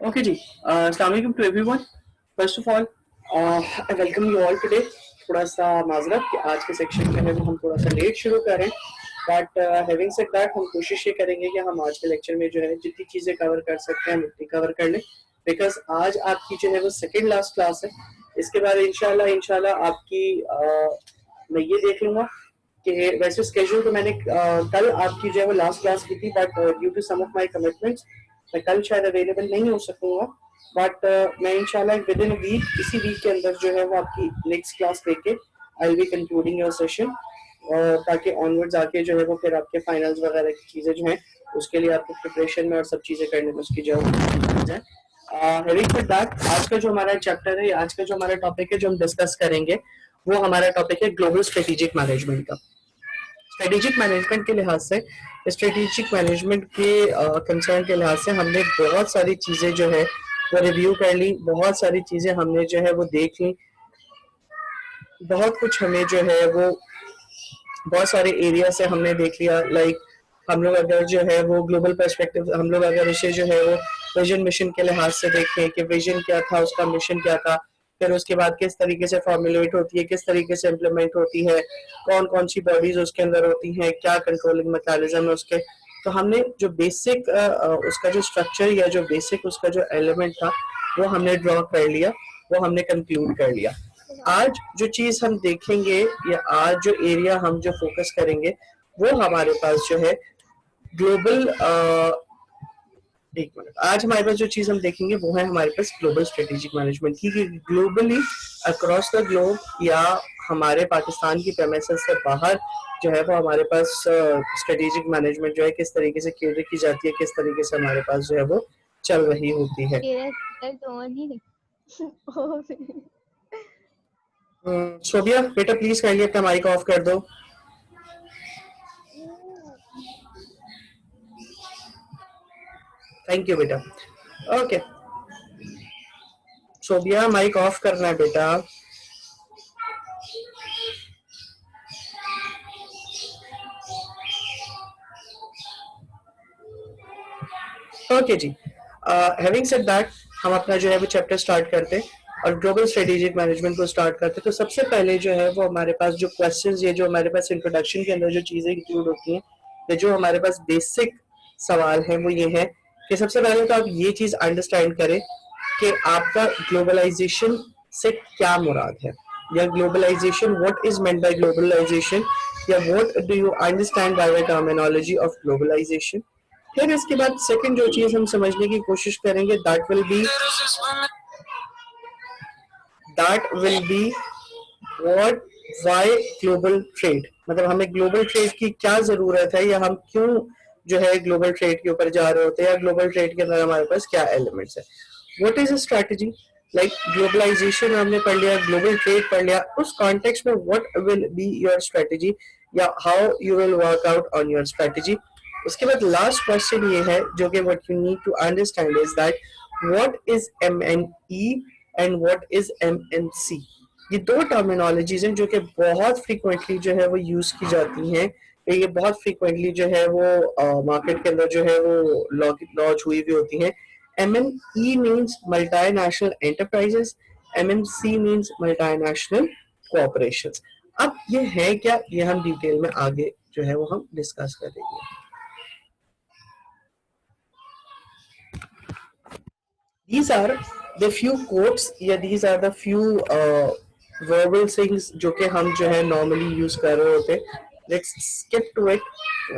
Okay ji, अस्सलाम वालेकुम to everyone. First of all I welcome you all today. थोड़ा सा माजरत कि आज के सेक्शन में है वो हम थोड़ा सा लेट शुरू करें, बट हैविंग सेड दैट हम कोशिश ये करेंगे कि हम आज के लेक्चर में जो है जितनी चीज़ें कवर कर सकते हैं हम उतनी कवर कर लें, बिकॉज आज आपकी जो है वो सेकेंड लास्ट क्लास है। इसके बाद इंशाल्लाह आपकी मैं ये देख लूँगा कि वैसे स्केड्यूल तो मैंने कल आपकी जो है वो लास्ट क्लास की थी, but due to some of my commitments मैं कल शायद अवेलेबल नहीं हो सकूंगा। बट मैं इंशाल्लाह विद इन वीक, इसी वीक के अंदर जो है वो आपकी नेक्स्ट क्लास लेके I will be concluding your session, ताकि ऑनवर्ड्स आके जो है वो फिर आपके फाइनल्स वगैरह की चीज़ें जो हैं उसके लिए आपको प्रिपरेशन में और सब चीज़ें करने में उसकी जो है हैविंग सेड दैट आज का जो हमारा चैप्टर है, आज का जो हमारा टॉपिक है जो हम डिस्कस करेंगे वो हमारा टॉपिक है ग्लोबल स्ट्रेटेजिक मैनेजमेंट का। स्ट्रेटेजिक मैनेजमेंट के लिहाज से, स्ट्रेटेजिक मैनेजमेंट के कंसर्न के लिहाज से हमने बहुत सारी चीज़ें जो है वो रिव्यू कर ली, बहुत सारी चीज़ें हमने जो है वो देख ली, बहुत कुछ हमें जो है वो बहुत सारे एरिया से हमने देख लिया। लाइक हम लोग अगर जो है वो ग्लोबल पर्सपेक्टिव, हम लोग अगर इसे जो है वो विजन मिशन के लिहाज से देखें कि विजन क्या था, उसका मिशन क्या था, फिर उसके बाद किस तरीके से फॉर्मुलेट होती है, किस तरीके से इम्प्लीमेंट होती है, कौन कौन सी बॉडीज उसके अंदर होती हैं, क्या कंट्रोलिंग मैकेनिज्म है उसके। तो हमने जो बेसिक उसका जो स्ट्रक्चर या जो बेसिक उसका जो एलिमेंट था वो हमने ड्रॉ कर लिया, वो हमने कंक्लूड कर लिया। आज जो चीज हम देखेंगे या आज जो एरिया हम जो फोकस करेंगे वो हमारे पास जो है ग्लोबल, एक मिनट, आज हमारे पास जो चीज हम देखेंगे वो है हमारे पास ग्लोबल स्ट्रेटेजिक मैनेजमेंट की, ग्लोबली अक्रॉस द ग्लोब या हमारे पाकिस्तान की प्रेमिसेस से बाहर जो है वो हमारे पास स्ट्रेटेजिक मैनेजमेंट जो है किस तरीके से कैटर की जाती है, किस तरीके से हमारे पास जो है वो चल रही होती है। सोबिया बेटा प्लीज काइंडली अपना माइक ऑफ कर दो। थैंक यू बेटा। ओके सोबिया माइक ऑफ करना है बेटा। Okay ji, having said that हम अपना जो है वो चैप्टर स्टार्ट करते हैं और ग्लोबल स्ट्रेटेजिक मैनेजमेंट को स्टार्ट करते हैं। तो सबसे पहले जो है वो हमारे पास जो क्वेश्चंस, ये जो हमारे पास इंट्रोडक्शन के अंदर जो चीज़ें इंक्लूड होती हैं या जो हमारे पास बेसिक सवाल है वो ये है कि सबसे पहले तो आप ये चीज़ अंडरस्टैंड करें कि आपका ग्लोबलाइजेशन से क्या मुराद है, या globalisation, what is meant by globalisation, या what do you understand by the terminology of globalisation. फिर इसके बाद सेकंड जो चीज हम समझने की कोशिश करेंगे that will be what why global trade, मतलब हमें ग्लोबल ट्रेड की क्या जरूरत है या हम क्यों जो है ग्लोबल ट्रेड के ऊपर जा रहे होते हैं, या ग्लोबल ट्रेड के अंदर हमारे पास क्या एलिमेंट्स है। What is a strategy, like globalization हमने पढ़ लिया, ग्लोबल ट्रेड पढ़ लिया, उस कॉन्टेक्स्ट में what will be your strategy या how you will work out on your strategy. उसके बाद लास्ट क्वेश्चन ये है जो कि what you need to understand is that what is MNE and what is MNC। ये दो टर्मिनोलॉजीज हैं जो कि बहुत फ्रीक्वेंटली जो है वो यूज की जाती हैं, ये बहुत फ्रीक्वेंटली जो है वो मार्केट के अंदर जो है वो लॉन्च हुई भी होती हैं। MNE means multinational enterprises, MNC means multinational corporations. अब ये है क्या, ये हम डिटेल में आगे जो है वो हम डिस्कस करेंगे। These are the few quotes या these are the few verbal things जो कि हम जो है normally use कर रहे होते हैं। Let's skip to it,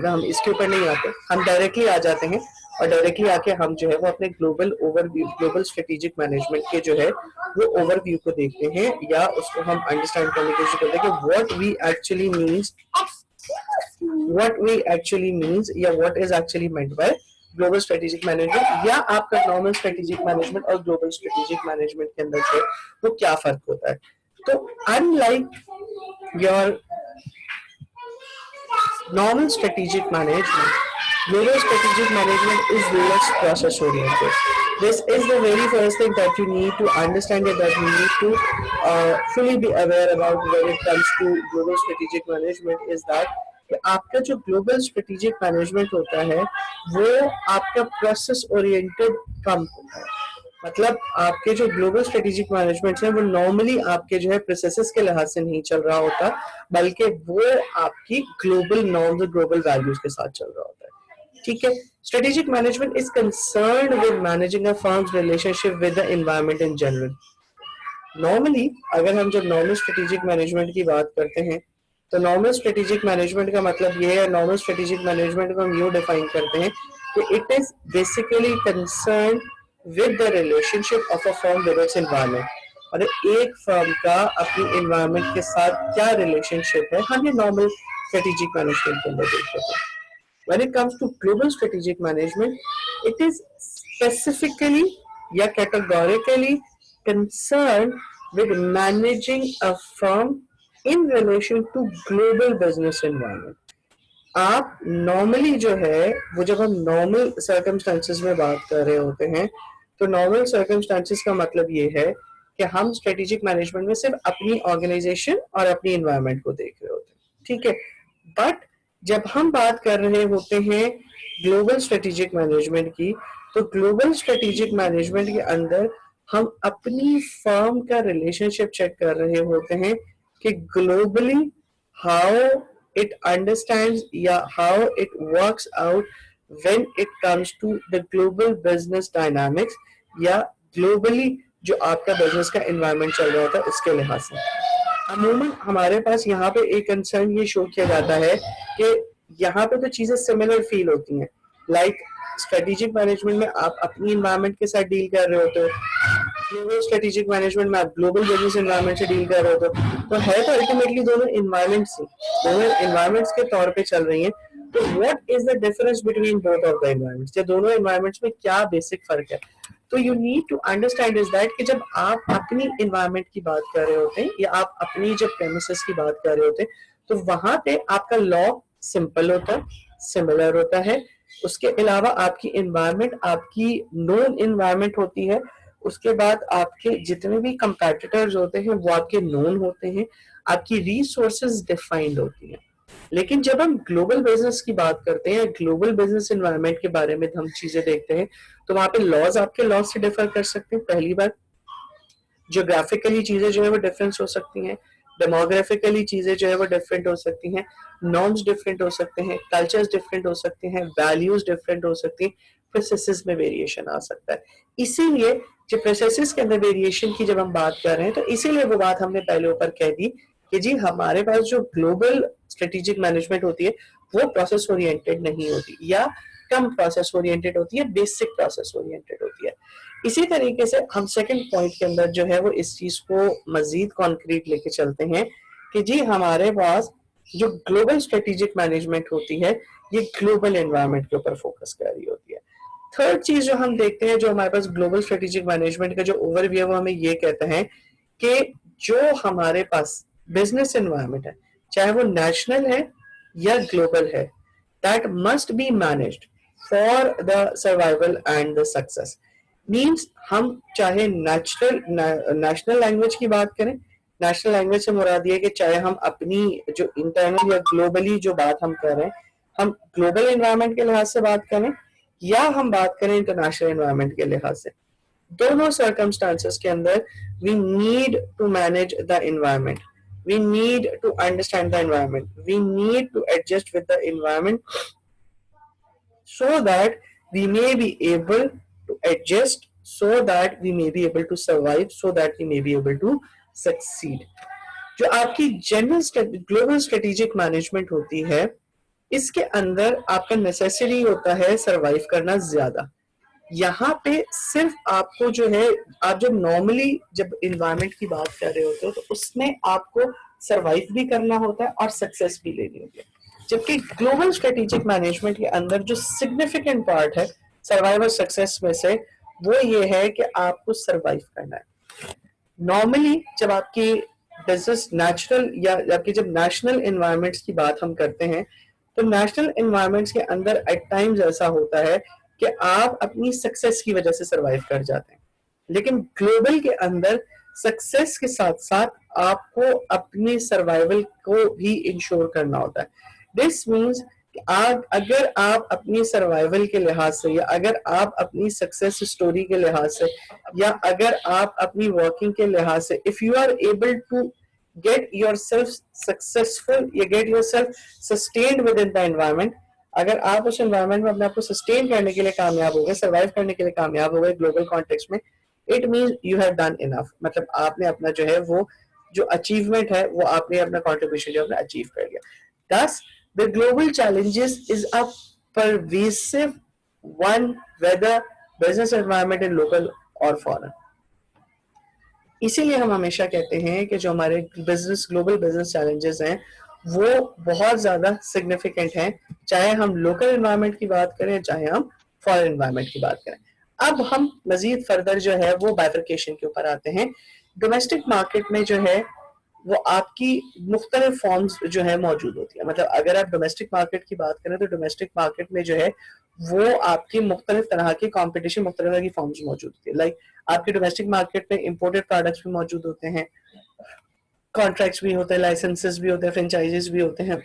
हम इसके ऊपर नहीं आते, हम डायरेक्टली आ जाते हैं और डायरेक्टली आके हम जो है वो अपने global overview, global strategic management के जो है वो ओवरव्यू को देखते हैं या उसको हम अंडरस्टैंड करने की कोशिश करते हैं कि what we actually means या what is actually meant by global strategic management, या आपका नॉर्मल स्ट्रेटेजिक मैनेजमेंट और ग्लोबल स्ट्रेटेजिक मैनेजमेंट के अंदर जो वो क्या फर्क होता है। तो unlike your normal strategic management, global strategic management is less process oriented. This is the very first thing that you need to understand and that you need to fully be aware about when it comes to global strategic management is that कि आपका जो global strategic management होता है वो आपका process oriented कम होता है। मतलब आपके जो ग्लोबल स्ट्रेटेजिक मैनेजमेंट है वो नॉर्मली आपके जो है प्रोसेसेस के लिहाज से नहीं चल रहा होता, बल्कि वो आपकी ग्लोबल नॉर्म्स और ग्लोबल वैल्यूज के साथ चल रहा होता है। ठीक है, strategic management is concerned with managing a firms relationship with the environment in general. Normally अगर हम जब नॉर्मल स्ट्रेटेजिक मैनेजमेंट की बात करते हैं तो नॉर्मल स्ट्रेटेजिक मैनेजमेंट का मतलब ये है, नॉर्मल स्ट्रेटेजिक मैनेजमेंट को हम यूं डिफाइन करते हैं कि it is basically concern with the relationship of a firm with its environment. और एक फर्म का अपनी एनवायरनमेंट के साथ क्या रिलेशनशिप है, हम ये नॉर्मल स्ट्रेटेजिक मैनेजमेंट के अंदर देख रहे हैं। When it comes to global strategic management, it is specifically या categorically concerned with managing a firm in relation to global business environment. आप नॉर्मली जो है वो जब हम नॉर्मल सर्कमस्टांसेस में बात कर रहे होते हैं तो नॉर्मल सर्कमस्टांसेस का मतलब ये है कि हम स्ट्रेटेजिक मैनेजमेंट में सिर्फ अपनी ऑर्गेनाइजेशन और अपनी एनवायरनमेंट को देख रहे होते हैं। ठीक है, बट जब हम बात कर रहे होते हैं ग्लोबल स्ट्रेटेजिक मैनेजमेंट की, तो ग्लोबल स्ट्रेटेजिक मैनेजमेंट के अंदर हम अपनी फर्म का रिलेशनशिप चेक कर रहे होते हैं कि globally how it understands how it works out when it comes to the global business dynamics या globally जो आपका बिजनेस का एनवायरनमेंट चल रहा होता है उसके लिहाज से। अमूमन हमारे पास यहाँ पे एक कंसर्न ये शो किया जाता है कि यहाँ पे तो चीजें सिमिलर फील होती हैं, लाइक स्ट्रेटेजिक मैनेजमेंट में आप अपनी एनवायरनमेंट के साथ डील कर रहे होते हो, ग्लोबल स्ट्रेटेजिक मैनेजमेंट में आप ग्लोबल बिजनेस एनवायरनमेंट से डील कर रहे हो, तो है तो अल्टीमेटली दोनों एनवायरनमेंट्स ही, दोनों एनवायरनमेंट्स के तौर पे चल रही हैं। तो what is the difference between both of the environments, या दोनों एनवायरनमेंट्स में क्या बेसिक फर्क है? तो you need to understand is that कि जब आप अपनी एनवायरनमेंट की बात कर रहे होते हैं या आप अपनी जब प्रेमिसेस की बात कर रहे होते हैं तो वहां पे आपका लॉ सिंपल होता है, सिमिलर होता है। उसके अलावा आपकी एनवायरनमेंट आपकी नोन एनवायरनमेंट होती है, उसके बाद आपके जितने भी कंपेटिटर्स होते हैं वो आपके नोन होते हैं, आपकी रिसोर्सेज डिफाइंड होती हैं। लेकिन जब हम ग्लोबल बिजनेस की बात करते हैं, ग्लोबल बिजनेस एनवायरनमेंट के बारे में हम चीजें देखते हैं, तो वहां पे लॉज आपके लॉज से डिफर कर सकते हैं। पहली बात, जियोग्राफिकली चीजें जो है वो डिफरेंस हो सकती हैं, डेमोग्राफिकली चीजें जो है वो डिफरेंट हो सकती हैं, नॉर्म्स डिफरेंट हो सकते हैं, कल्चर्स डिफरेंट हो सकते हैं, वैल्यूज डिफरेंट हो सकती हैं, प्रोसेसेस में वेरिएशन आ सकता है। इसीलिए जब प्रोसेसेस के अंदर वेरिएशन की जब हम बात कर रहे हैं तो इसीलिए वो बात हमने पहले ऊपर कह दी कि जी हमारे पास जो ग्लोबल स्ट्रेटेजिक मैनेजमेंट होती है वो प्रोसेस ओरिएंटेड नहीं होती या कम प्रोसेस ओरिएंटेड होती है, बेसिक प्रोसेस ओरिएंटेड होती है। इसी तरीके से हम सेकंड पॉइंट के अंदर जो है वो इस चीज को मजीद कॉन्क्रीट लेके चलते हैं कि जी हमारे पास जो ग्लोबल स्ट्रेटेजिक मैनेजमेंट होती है ये ग्लोबल एनवायरनमेंट के ऊपर फोकस कर रही होती है। थर्ड चीज जो हम देखते हैं, जो हमारे पास ग्लोबल स्ट्रेटेजिक मैनेजमेंट का जो ओवरव्यू है वो हमें ये कहता है कि जो हमारे पास बिजनेस एनवायरनमेंट है, चाहे वो नेशनल है या ग्लोबल है, that must be managed for the survival and the success. Means हम चाहे नेशनल लैंग्वेज की बात करें, नेशनल लैंग्वेज से मुराद ये कि चाहे हम अपनी जो इंटरनल या ग्लोबली जो बात हम कर रहे हैं, हम ग्लोबल एनवायरनमेंट के लिहाज से बात करें या हम बात करें इंटरनेशनल एनवायरनमेंट के लिहाज से, दोनों सर्कमस्टांसेस के अंदर we need to manage the environment, we need to understand the environment, we need to adjust with the environment so that we may be able to adjust, so that we may be able to survive, so that we may be able to succeed। जो आपकी general global strategic management होती है इसके अंदर आपका necessary होता है survive करना ज्यादा। यहाँ पे सिर्फ आपको जो है, आप जब नॉर्मली जब इन्वायरमेंट की बात कर रहे होते हो तो उसमें आपको सरवाइव भी करना होता है और सक्सेस भी लेनी होती है, जबकि ग्लोबल स्ट्रेटेजिक मैनेजमेंट के अंदर जो सिग्निफिकेंट पार्ट है सर्वाइव और सक्सेस में से वो ये है कि आपको सरवाइव करना है। नॉर्मली जब आपकी बिजनेस नेचुरल या आपकी जब नेशनल एनवायरनमेंट्स की बात हम करते हैं तो नेशनल एनवायरनमेंट्स के अंदर एट टाइम्स ऐसा होता है कि आप अपनी सक्सेस की वजह से सरवाइव कर जाते हैं, लेकिन ग्लोबल के अंदर सक्सेस के साथ साथ आपको अपनी सर्वाइवल को भी इंश्योर करना होता है। दिस मीन्स अगर आप अपनी सर्वाइवल के लिहाज से, या अगर आप अपनी सक्सेस स्टोरी के लिहाज से, या अगर आप अपनी वर्किंग के लिहाज से, if you are able to get yourself successful, you get yourself sustained within the environment, अगर आप उस environment में अपने आप को sustain करने के लिए कामयाब हो गए, survive करने के लिए कामयाब हो गए global context में, it means you have done enough. मतलब आपने अपना जो है वो जो achievement है वो आपने अपना contribution जो अपना achieve कर लिया. Thus the global challenges is a pervasive one, whether business environment in local or foreign. इसीलिए हम हमेशा कहते हैं कि जो हमारे बिजनेस ग्लोबल बिजनेस चैलेंजेस हैं वो बहुत ज़्यादा सिग्निफिकेंट हैं, चाहे हम लोकल एनवायरनमेंट की बात करें चाहे हम फॉरेन एनवायरनमेंट की बात करें. अब हम मजीद फर्दर जो है वो बाइफरकेशन के ऊपर आते हैं. डोमेस्टिक मार्केट में जो है वो आपकी मुख्तलिफ फॉर्म्स जो है मौजूद होती है. मतलब अगर आप डोमेस्टिक मार्केट की बात करें तो डोमेस्टिक मार्केट में जो है वो आपकी मुख्तलिफ तरह की कॉम्पिटिशन, मुख्तलिफ तरह की फॉर्म्स मौजूद होती है. लाइक आपके डोमेस्टिक मार्केट में इंपोर्टेड प्रोडक्ट्स भी मौजूद होते हैं, कॉन्ट्रैक्ट्स भी होते हैं, लाइसेंसेस भी होते हैं, फ्रेंचाइजीज भी होते हैं,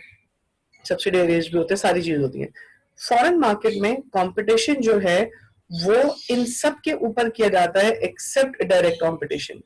सब्सिडियरीज भी होते हैं, सारी चीज होती हैं. फॉरेन मार्केट में कंपटीशन जो है वो इन सब के ऊपर किया जाता है एक्सेप्ट डायरेक्ट कंपटीशन.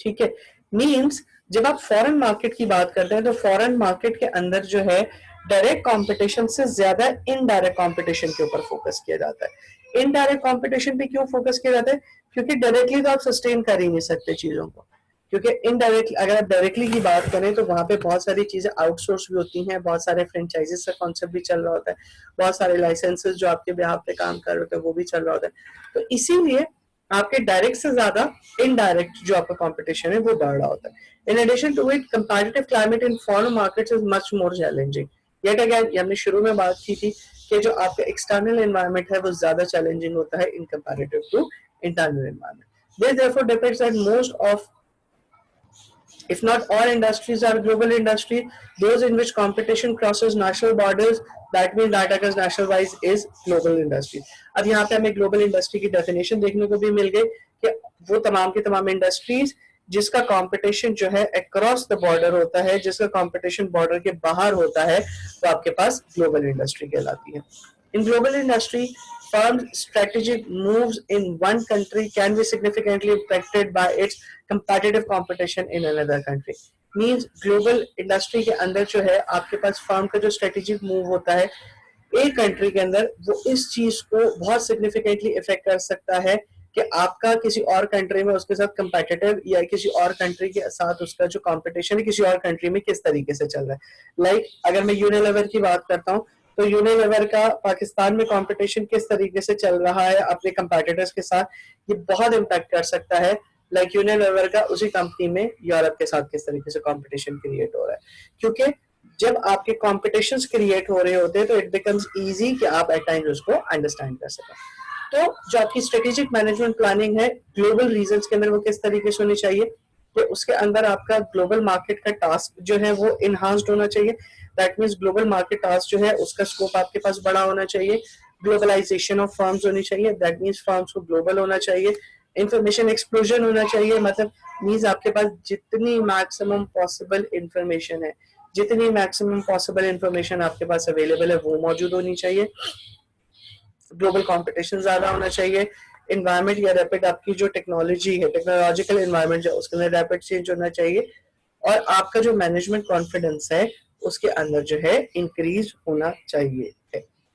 ठीक है, मींस जब आप फॉरेन मार्केट की बात करते हैं तो फॉरेन मार्केट के अंदर जो है डायरेक्ट कंपटीशन से ज्यादा इनडायरेक्ट कंपटीशन के ऊपर फोकस किया जाता है. इनडायरेक्ट कंपटीशन पे क्यों फोकस किया जाता है? क्योंकि डायरेक्टली तो आप सस्टेन कर ही नहीं सकते चीजों को, क्योंकि इनडायरेक्टली अगर आप डायरेक्टली की बात करें तो वहां पे बहुत सारी चीजें आउटसोर्स भी होती हैं, बहुत सारे फ्रेंचाइजीज का कॉन्सेप्ट भी चल रहा होता है, बहुत सारे लाइसेंसेस जो आपके बिहाफ पे काम कर रहे होते हैं वो भी चल रहा होता है. तो इसीलिए आपके डायरेक्ट से ज्यादा इनडायरेक्ट जो आपका कंपटीशन है वो बढ़ रहा होता है. In addition to it competitive climate in foreign markets is much more challenging. Yet again हमने शुरू में बात की थी कि जो आपका एक्सटर्नल एनवायरनमेंट है वो ज्यादा चैलेंजिंग होता है in comparative to internal environment. This therefore depends that most of, if not all industries are global industry, those in which competition crosses national borders, that means that अगर national wise is global industry. अब यहाँ पे हमें global industry की definition देखने को भी मिल गई कि वो तमाम की तमाम industries जिसका कंपटीशन जो है अक्रॉस द बॉर्डर होता है, जिसका कंपटीशन बॉर्डर के बाहर होता है, तो आपके पास ग्लोबल इंडस्ट्री कहलाती है. In global industry firms' strategic moves in one country can be significantly impacted by its competitive competition in another country. Means global industry के अंदर जो है आपके पास firm का जो strategic move होता है एक कंट्री के अंदर, वो इस चीज को बहुत significantly affect कर सकता है कि आपका किसी और कंट्री में उसके साथ competitive या किसी और कंट्री के साथ उसका जो competition है किसी और कंट्री में किस तरीके से चल रहा है. लाइक अगर मैं यूनिलीवर की बात करता हूँ तो यूनिलीवर का पाकिस्तान में कंपटीशन किस तरीके से चल रहा है अपने कंपटीटर्स के साथ, ये बहुत इम्पैक्ट कर सकता है. लाइक यूनिलीवर का उसी कंपनी में यूरोप के साथ किस तरीके से कंपटीशन क्रिएट हो रहा है, क्योंकि जब आपके कॉम्पिटिशन्स क्रिएट हो रहे होते हैं तो इट बिकम्स इजी कि आप एट टाइम्स उसको अंडरस्टैंड कर सकें. तो जो आपकी स्ट्रेटेजिक मैनेजमेंट प्लानिंग है ग्लोबल रीजन्स के अंदर वो किस तरीके से होनी चाहिए कि उसके अंदर आपका ग्लोबल मार्केट का टास्क जो है वो इनहांस्ड होना चाहिए. That means global market task जो है उसका स्कोप आपके पास बड़ा होना चाहिए. ग्लोबलाइजेशन ऑफ फर्म्स होनी चाहिए, दैट मीन्स फर्म्स को ग्लोबल होना चाहिए. इंफॉर्मेशन एक्सप्लोजन होना चाहिए, मतलब मीन्स आपके पास जितनी मैक्सिमम पॉसिबल इंफॉर्मेशन है, जितनी मैक्सिमम पॉसिबल इंफॉर्मेशन आपके पास अवेलेबल है वो मौजूद होनी चाहिए. ग्लोबल कंपटीशन ज्यादा होना चाहिए. एनवायरनमेंट या रैपिड आपकी जो टेक्नोलॉजी है, टेक्नोलॉजिकल एनवायरनमेंट जो उसके अंदर रैपिड चेंज होना चाहिए, और आपका जो मैनेजमेंट कॉन्फिडेंस है उसके अंदर जो है इंक्रीज होना चाहिए.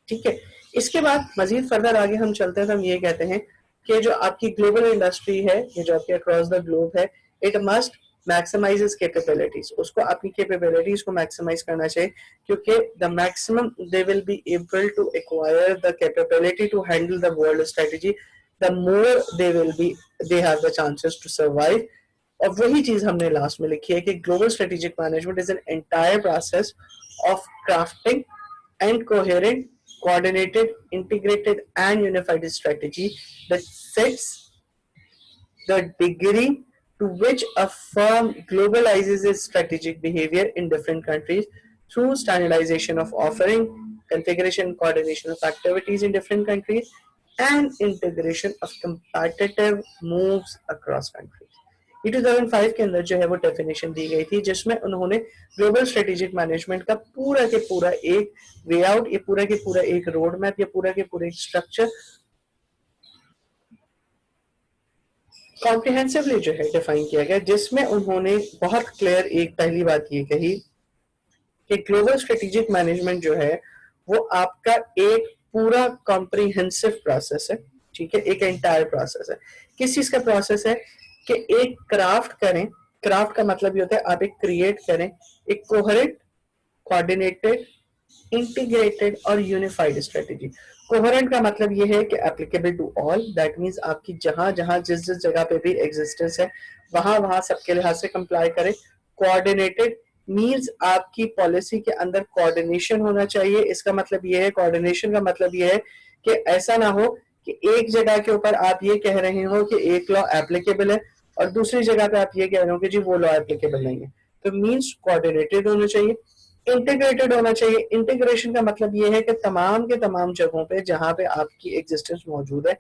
ठीक है, इसके बाद मजीद फर्दर आगे हम चलते हैं तो हम ये कहते हैं कि जो आपकी ग्लोबल इंडस्ट्री है, ये जो आपकी अक्रॉस द ग्लोब है, इट मस्ट मैक्सिमाइज कैपेबिलिटीज. उसको अपनी कैपेबिलिटीज को मैक्सिमाइज करना चाहिए, क्योंकि the maximum they will be able to acquire the capability to handle the world strategy, the more they will be they have the chances to survive. और वही चीज हमने लास्ट में लिखी है कि global strategic management is an entire process of crafting and coherent, coordinated, integrated and unified strategy that sets the degree to which a firm globalizes its strategic behavior in different countries through standardization of offering, configuration and coordination of activities in different countries, and integration of competitive moves across countries. ये 2005 के अंदर जो है वो definition दी गई थी, जिसमें उन्होंने ग्लोबल स्ट्रेटेजिक मैनेजमेंट का पूरा के पूरा एक वे आउट, ये पूरा के पूरा एक रोड मैप, ये पूरा के पूरा एक स्ट्रक्चर कॉम्प्रिहेंसिवली जो है डिफाइन किया गया, जिसमें उन्होंने बहुत क्लियर एक पहली बात ये कही कि ग्लोबल स्ट्रेटेजिक मैनेजमेंट जो है वो आपका एक पूरा कॉम्प्रिहेंसिव प्रोसेस है, ठीक है, एक एंटायर प्रोसेस है। किस चीज का प्रोसेस है कि एक क्राफ्ट करें, क्राफ्ट का मतलब ये होता है आप एक क्रिएट करें एक कोहेरेंट, कोऑर्डिनेटेड, इंटीग्रेटेड और यूनिफाइड स्ट्रेटेजी। कोहेरेंट का मतलब ये है कि applicable to all, that means आपकी जहां जहां जिस जिस जगह पे भी एग्जिस्टेंस है वहां वहां सबके लिहाज से कंप्लाई करे। कोऑर्डिनेटेड मींस आपकी पॉलिसी के अंदर कोऑर्डिनेशन होना चाहिए। इसका मतलब ये है, कोऑर्डिनेशन का मतलब ये है कि ऐसा ना हो कि एक जगह के ऊपर आप ये कह रहे हो कि एक लॉ एप्लीकेबल है और दूसरी जगह पे आप ये कह रहे हो कि जी वो लॉ एप्लीकेबल नहीं है। तो मींस कोऑर्डिनेटेड होना चाहिए, इंटीग्रेटेड होना चाहिए। इंटीग्रेशन का मतलब ये है कि तमाम के तमाम जगहों पे जहां पे आपकी एग्जिस्टेंस मौजूद है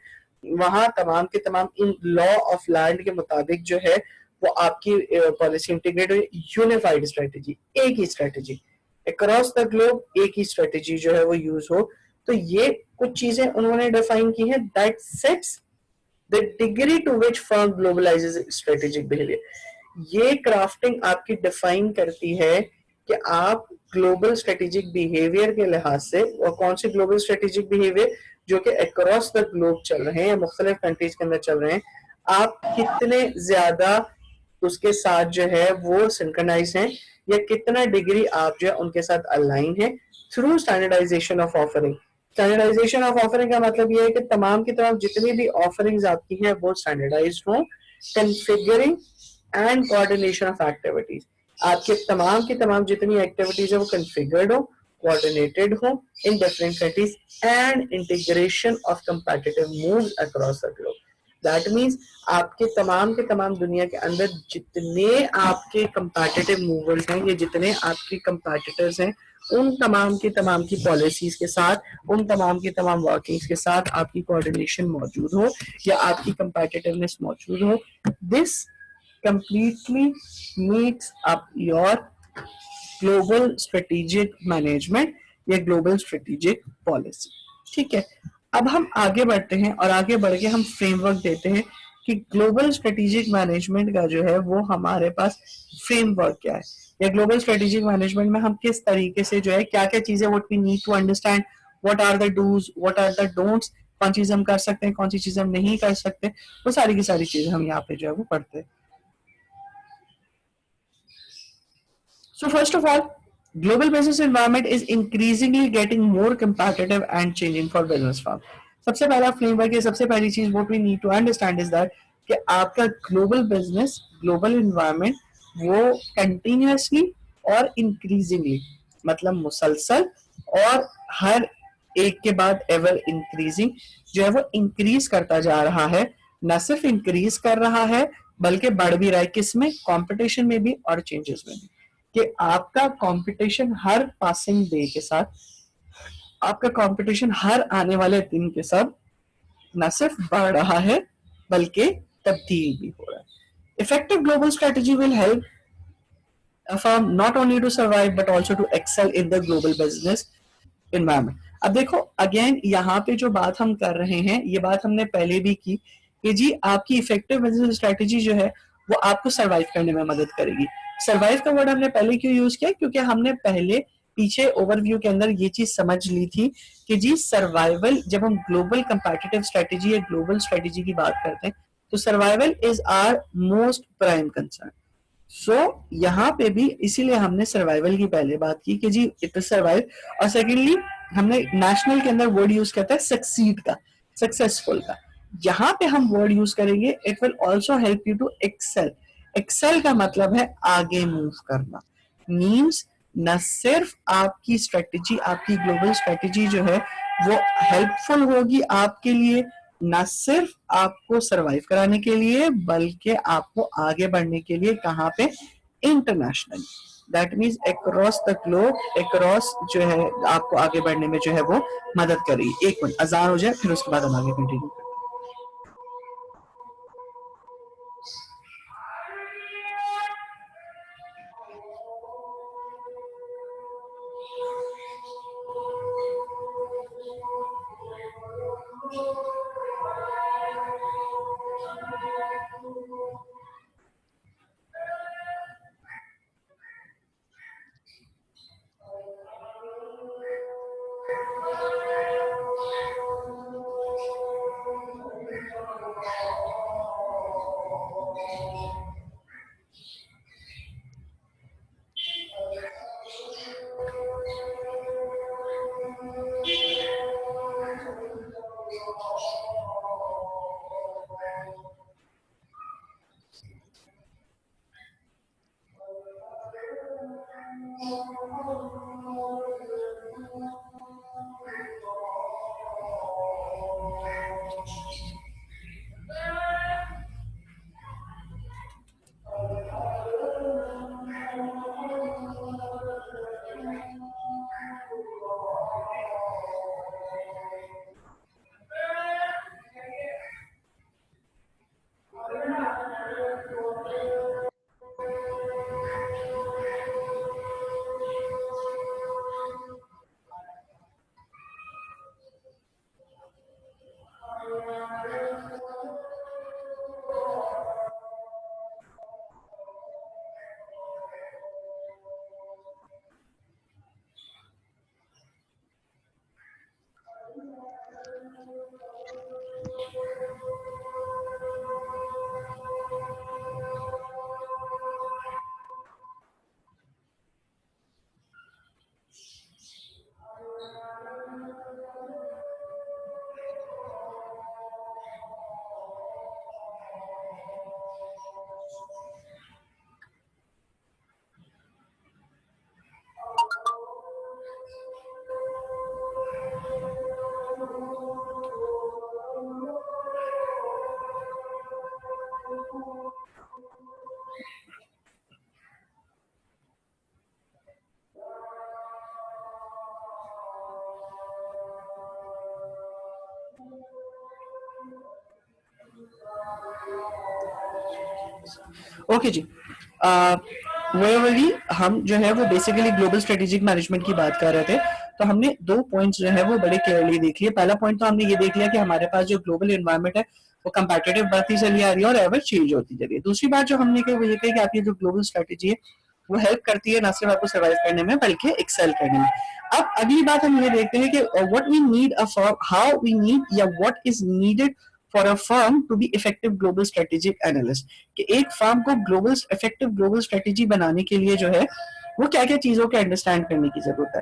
वहां तमाम के तमाम इन लॉ ऑफ लैंड के मुताबिक जो है वो आपकी पॉलिसी इंटीग्रेट हो। यूनिफाइड स्ट्रेटेजी, एक ही स्ट्रेटेजी अक्रॉस द ग्लोब, एक ही स्ट्रेटेजी जो है वो यूज हो। तो ये कुछ चीजें उन्होंने डिफाइन की है that sets the degree to which firm globalises strategic behaviour. ये क्राफ्टिंग आपकी डिफाइन करती है कि आप ग्लोबल स्ट्रेटेजिक बिहेवियर के लिहाज से, और कौन सी ग्लोबल स्ट्रेटेजिक बिहेवियर जो कि अक्रॉस द ग्लोब चल रहे हैं, मुख्तलिफ कंट्रीज के अंदर चल रहे हैं, आप कितने ज्यादा उसके साथ जो है वो सिंक्रोनाइज हैं या कितना डिग्री आप जो है उनके साथ अलाइन है through standardisation of offering. Standardisation of offering का मतलब ये है कि तमाम की तमाम जितनी भी ऑफरिंग्स आपकी हैं वो स्टैंडर्डाइज्ड हों। Configuring and coordination of activities, आपके तमाम की तमाम जितनी एक्टिविटीज है वो कॉन्फ़िगर्ड हो, कोऑर्डिनेटेड हो in different countries and integration of competitive moves across the globe. That means आपके तमाम के तमाम दुनिया के अंदर जितने आपके कंपैटिटिव मूवर्स हैं, ये जितने आपके कंपैटिटर्स हैं, उन तमाम की पॉलिसीज के साथ, उन तमाम की तमाम वर्किंग्स के साथ आपकी कोऑर्डिनेशन मौजूद हो या आपकी कंपैटिटिवनेस मौजूद हो। This completely meets up your global strategic management या global strategic policy। ठीक है, अब हम आगे बढ़ते हैं और आगे बढ़ के हम फ्रेमवर्क देते हैं कि ग्लोबल स्ट्रेटेजिक मैनेजमेंट का जो है वो हमारे पास फ्रेमवर्क क्या है, या ग्लोबल स्ट्रेटेजिक मैनेजमेंट में हम किस तरीके से जो है क्या क्या चीजें what we need to understand, what are the dos, what are the don'ts, कौन चीज हम कर सकते हैं, कौन सी चीजें हम नहीं कर सकते, वो सारी की सारी चीजें हम यहाँ पे जो है वो पढ़ते हैं। So first of all, global business environment is increasingly getting more competitive and changing for business firm. सबसे पहला फ्रेमवर्क है, सबसे पहली चीज what we need to understand is that कि आपका ग्लोबल बिजनेस, ग्लोबल इन्वायरमेंट वो कंटिन्यूसली और इंक्रीजिंगली, मतलब मुसलसल और हर एक के बाद एवर इंक्रीजिंग जो है वो इंक्रीज करता जा रहा है। न सिर्फ इंक्रीज कर रहा है बल्कि बढ़ भी रहा है, किसमें, कंपटीशन में भी और चेंजेस में भी। कि आपका कंपटीशन हर पासिंग डे के साथ, आपका कंपटीशन हर आने वाले दिन के साथ न सिर्फ बढ़ रहा है बल्कि तब्दील भी हो रहा है। Effective global strategy will help a firm not only to survive but also to excel in the global business environment। अब देखो अगेन यहाँ पे जो बात हम कर रहे हैं, ये बात हमने पहले भी की कि जी आपकी इफेक्टिव बिजनेस स्ट्रेटजी जो है वो आपको सरवाइव करने में मदद करेगी। सरवाइव का वर्ड हमने पहले क्यों यूज किया, क्योंकि हमने पहले पीछे ओवरव्यू के अंदर ये चीज समझ ली थी कि जी सर्वाइवल, जब हम ग्लोबल कंपैटिटिव स्ट्रेटजी या ग्लोबल स्ट्रेटजी की बात करते हैं तो survival is our most prime concern. So यहाँ पे भी इसीलिए हमने सर्वाइवल की पहले बात की कि जी इट इज सर्वाइव, और सेकेंडली हमने नेशनल के अंदर वर्ड यूज करता है सक्सीड का, सक्सेसफुल का। यहाँ पे हम वर्ड यूज करेंगे it will also help you to excel. Excel का मतलब है आगे मूव करना, मीन्स न सिर्फ आपकी स्ट्रेटेजी, आपकी ग्लोबल स्ट्रेटेजी जो है वो हेल्पफुल होगी आपके लिए, न सिर्फ आपको सरवाइव कराने के लिए बल्कि आपको आगे बढ़ने के लिए, कहाँ पे, international, that means across the globe, across जो है आपको आगे बढ़ने में जो है वो मदद करेगी। एक मिनट अजान हो जाए फिर उसके बाद हम आगे कंटिन्यू करते हैं। ओके जी, वही हम जो है वो बेसिकली ग्लोबल स्ट्रेटेजिक मैनेजमेंट की बात कर रहे थे। तो हमने दो पॉइंट्स जो है वो बड़े क्लियरली देख लिए। पहला पॉइंट तो हमने ये देख लिया कि हमारे पास जो ग्लोबल एनवायरनमेंट है वो कंपेटिटिव बढ़ती चली आ रही है और एवर चेंज होती जा रही है। दूसरी बात जो हमने कही वो ये कही कि आपकी जो ग्लोबल स्ट्रेटेजी है वो हेल्प करती है ना सिर्फ आपको सर्वाइव करने में बल्कि एक्सेल करने में। अब अगली बात हम ये देखते हैं कि what we need a for how we need या what is needed for a firm to be effective global strategic analyst, कि एक फर्म को ग्लोबल इफेक्टिव ग्लोबल स्ट्रेटेजी बनाने के लिए जो है वो क्या क्या चीजों को अंडरस्टैंड करने की जरूरत है।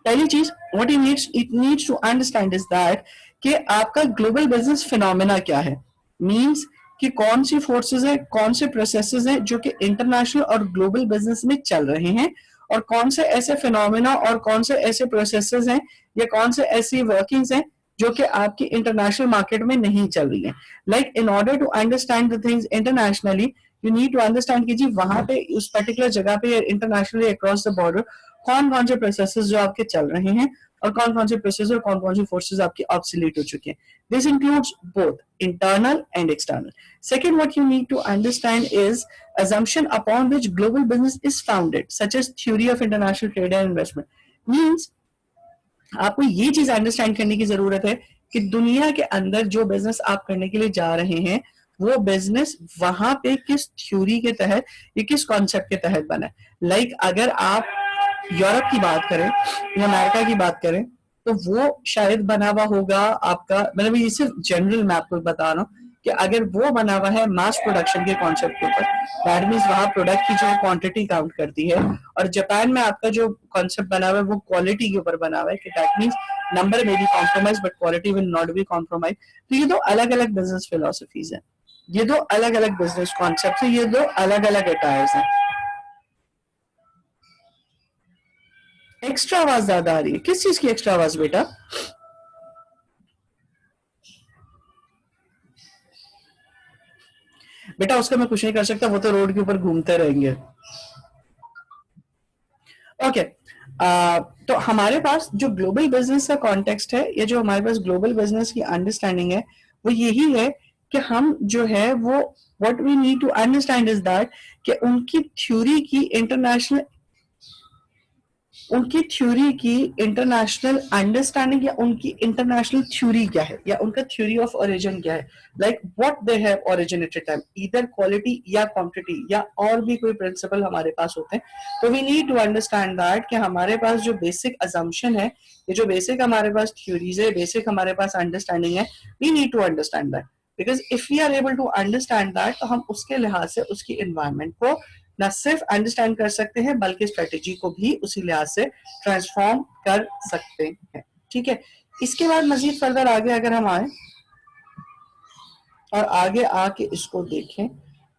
पहली चीज what it needs to understand is that कि आपका ग्लोबल बिजनेस फिनोमेना क्या है। मींस कि कौन सी फोर्सेस है, कौन से प्रोसेसेस हैं जो कि इंटरनेशनल और ग्लोबल बिजनेस में चल रहे हैं, और कौन से ऐसे फिनोमेना और कौन से ऐसे प्रोसेसेस हैं या कौन से ऐसी वर्किंग्स हैं जो कि आपकी इंटरनेशनल मार्केट में नहीं चल रही है। Like in order to understand the things internationally you need to understand कि जी वहां पे उस पर्टिकुलर जगह पे इंटरनेशनली अक्रॉस द बॉर्डर कौन कौन से प्रोसेसेस जो आपके चल रहे हैं और कौन कौन से प्रोसेस और कौन कौन सी फोर्सेस आपकी ऑब्सोलीट हो चुके हैं। This includes both internal and external. Second, what you need to understand is assumption upon which global business is founded, such as theory of international trade and investment. Means आपको ये चीज understand करने की जरूरत है कि दुनिया के अंदर जो बिजनेस आप करने के लिए जा रहे हैं वो बिजनेस वहां पे किस थ्योरी के तहत या किस कॉन्सेप्ट के तहत बना है। लाइक अगर आप यूरोप की बात करें या अमेरिका की बात करें तो वो शायद बना हुआ होगा आपका, मतलब ये सिर्फ जनरल मैं आपको बता रहा हूँ कि अगर वो बना हुआ है मास प्रोडक्शन के कॉन्सेप्ट के ऊपर, दैट मीन्स वहां प्रोडक्ट की जो क्वांटिटी काउंट करती है। और जापान में आपका जो कॉन्सेप्ट बना हुआ है वो क्वालिटी के ऊपर बना हुआ है कि दैट मीन्स नंबर में be compromise but quality will not be compromise. तो ये दो अलग अलग बिजनेस फिलोसफीज हैं, ये दो अलग अलग बिजनेस कॉन्सेप्ट है, ये दो अलग अलग अटायर्स हैं। एक्स्ट्रा आवाज ज्यादा आ रही है, किस चीज की एक्स्ट्रा आवाज बेटा? बेटा उसका मैं कुछ नहीं कर सकता, वो तो रोड के ऊपर घूमते रहेंगे। ओके तो हमारे पास जो ग्लोबल बिजनेस का कॉन्टेक्स्ट है या जो हमारे पास ग्लोबल बिजनेस की अंडरस्टैंडिंग है वो यही है कि हम जो है वो what we need to understand is that कि उनकी थ्योरी की इंटरनेशनल उनकी थ्योरी की इंटरनेशनल अंडरस्टैंडिंग या उनकी इंटरनेशनल थ्योरी क्या है या उनका थ्योरी ऑफ ओरिजिन क्या है, like what they have originated time, either quality या क्वांटिटी या और भी कोई प्रिंसिपल हमारे पास होते हैं. तो we need to understand that कि हमारे पास जो बेसिक अजम्पशन है, ये जो बेसिक हमारे पास थ्योरीज है, बेसिक हमारे पास अंडरस्टैंडिंग है, we need to understand that. Because if we are able to understand that तो हम उसके लिहाज से उसकी इन्वायरमेंट को न सिर्फ अंडरस्टैंड कर सकते हैं बल्कि स्ट्रेटेजी को भी उसी लिहाज से ट्रांसफॉर्म कर सकते हैं. ठीक है. इसके बाद मजीद फर्दर आगे अगर हम आए और आगे आके इसको देखें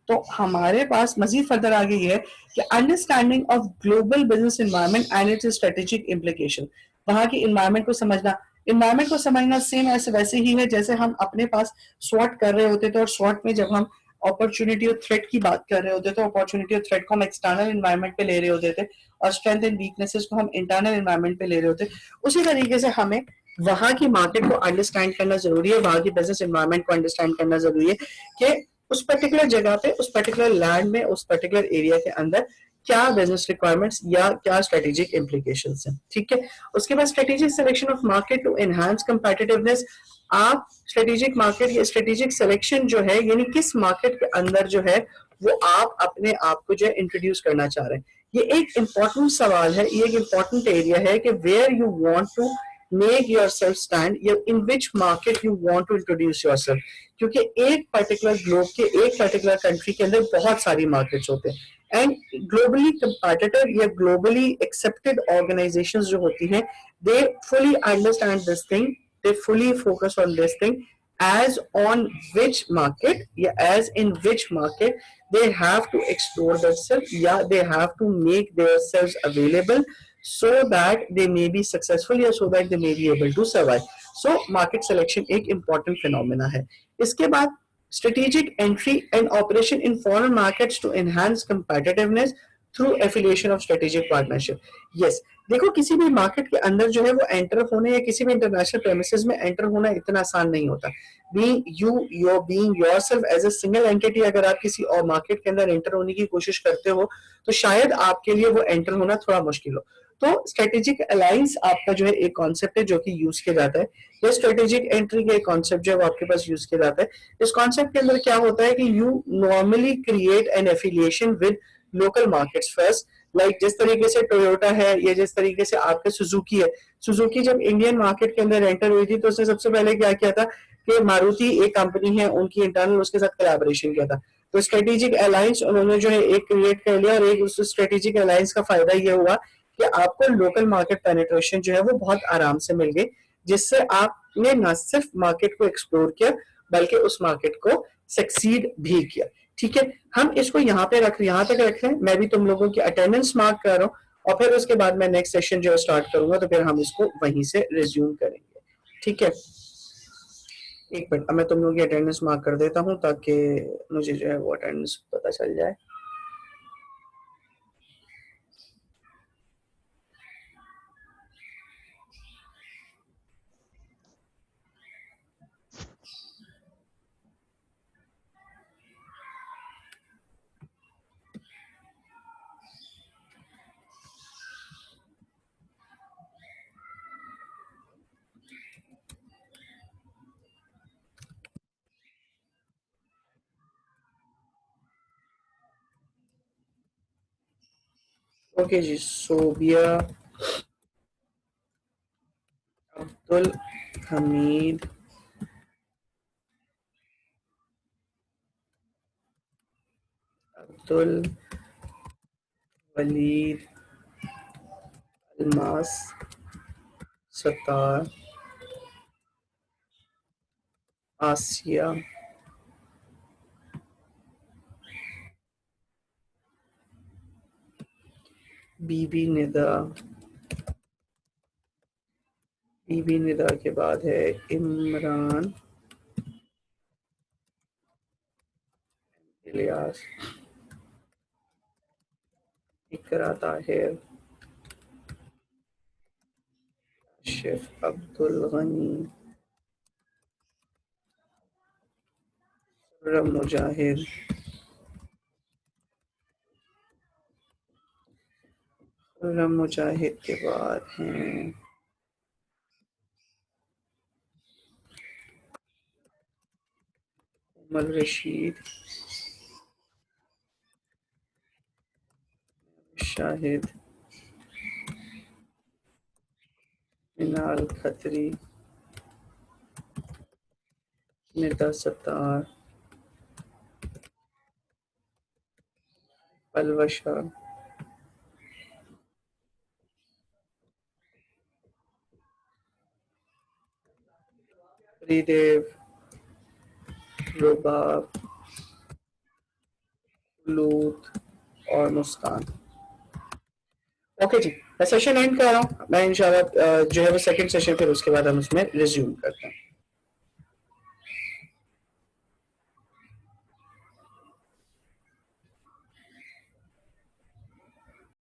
तो हमारे पास मजीद फर्दर आगे ये है कि understanding of global business environment and it's strategic implication. वहां की इन्वायरमेंट को समझना, इन्वायरमेंट को समझना सेम ऐसे वैसे ही है जैसे हम अपने पास स्वॉट कर रहे होते थे और स्वॉट में जब हम अपॉर्चुनिटी और थ्रेट की बात कर रहे होते थे, अपॉर्चुनिटी और थ्रेट को हम एक्सटर्नल एनवायरमेंट पे ले रहे होते थे और स्ट्रेंथ एंड वीकनेसेस को हम इंटरनल एनवायरमेंट पे ले रहे होते. उसी तरीके से हमें वहां की मार्केट को अंडरस्टैंड करना जरूरी है, वहां की बिजनेस एनवायरमेंट को अंडरस्टैंड करना जरूरी है कि उस पर्टिकुलर जगह पे, उस पर्टिकुलर लैंड में, उस पर्टिकुलर एरिया के अंदर क्या बिजनेस रिक्वायरमेंट्स या क्या स्ट्रेटेजिक इम्प्लीकेशंस हैं. ठीक है. उसके बाद strategic selection of market to enhance competitiveness. आप स्ट्रेटेजिक मार्केट या स्ट्रेटेजिक सिलेक्शन जो है यानी किस मार्केट के अंदर जो है वो आप अपने आप को जो है इंट्रोड्यूस करना चाह रहे हैं, ये एक इंपॉर्टेंट सवाल है, ये एक इंपॉर्टेंट एरिया है कि where you want to make yourself stand, in which market you want to introduce yourself. क्योंकि एक पर्टिकुलर ग्लोब के एक पर्टिकुलर कंट्री के अंदर बहुत सारी मार्केट्स होते हैं एंड ग्लोबली कंपेटिटिव या ग्लोबली एक्सेप्टेड ऑर्गेनाइजेशंस जो होती हैं, they fully understand this thing, they fully focus on this thing as on which market, yeah, as in which market they have to explore themselves, yeah, they have to make themselves available so that they may be successful, या so that they may be able to survive. So market selection एक important phenomena है. इसके बाद strategic entry and operation in foreign markets to enhance competitiveness through affiliation of strategic partnership. Yes, देखो किसी भी market के अंदर जो है वो एंटर होने या किसी भी इंटरनेशनल प्रेमिसेस में एंटर होना इतना आसान नहीं होता. Being yourself as a single entity, अगर आप किसी और मार्केट के अंदर एंटर होने की कोशिश करते हो तो शायद आपके लिए वो एंटर होना थोड़ा मुश्किल हो. तो स्ट्रेटेजिक अलायंस आपका जो है एक कॉन्सेप्ट है जो कि यूज किया जाता है. ये स्ट्रेटेजिक एंट्री का एक कॉन्सेप्ट जो है वो आपके पास यूज किया जाता है. इस कॉन्सेप्ट के अंदर क्या होता है कि you normally create an affiliation with local markets first. Like जिस तरीके से टोयोटा है या जिस तरीके से आपका सुजुकी है, सुजुकी जब इंडियन मार्केट के अंदर एंटर हुई थी तो उसने सबसे पहले क्या किया था कि मारुति एक कंपनी है उनकी इंटरनल, उसके साथ कोलैबोरेशन किया था. तो स्ट्रेटेजिक अलायंस उन्होंने जो है एक क्रिएट कर लिया और एक उस स्ट्रेटेजिक अलायंस का फायदा ये हुआ कि आपको लोकल मार्केट पेनिट्रेशन जो है वो बहुत आराम से मिल गई, जिससे आपने न सिर्फ मार्केट को एक्सप्लोर किया बल्कि उस मार्केट को सक्सीड भी किया. ठीक है. हम इसको यहाँ पे यहाँ तक रख रहे हैं. मैं भी तुम लोगों की अटेंडेंस मार्क कर रहा हूँ और फिर उसके बाद मैं नेक्स्ट सेशन जो स्टार्ट करूंगा तो फिर हम इसको वहीं से रिज्यूम करेंगे. ठीक है. एक मिनट, मैं तुम लोगों की अटेंडेंस मार्क कर देता हूँ ताकि मुझे जो है वो अटेंडेंस पता चल जाए. ओके जी. सोबिया अब्दुल हमीद अब्दुल वलीद अलमास सत्तार आसिया बीबी निदा. बीबी निदा के बाद है इमरान इलियास इकरा ताहिर शेफ अब्दुल गनी मुजाहिद खुर्रम मुजाहिद के बाद हैं उमर रशीद, शाहिद, मिनाल खत्री, निदा सत्तार, अलवशा, त्रिदेव, रुबाब, लूत और मुस्कान। ओके जी, मैं सेशन एंड कर रहा हूँ। मैं इंशाल्लाह जो है वो सेकंड सेशन फिर उसके बाद हम उसमें रिज्यूम करते हैं।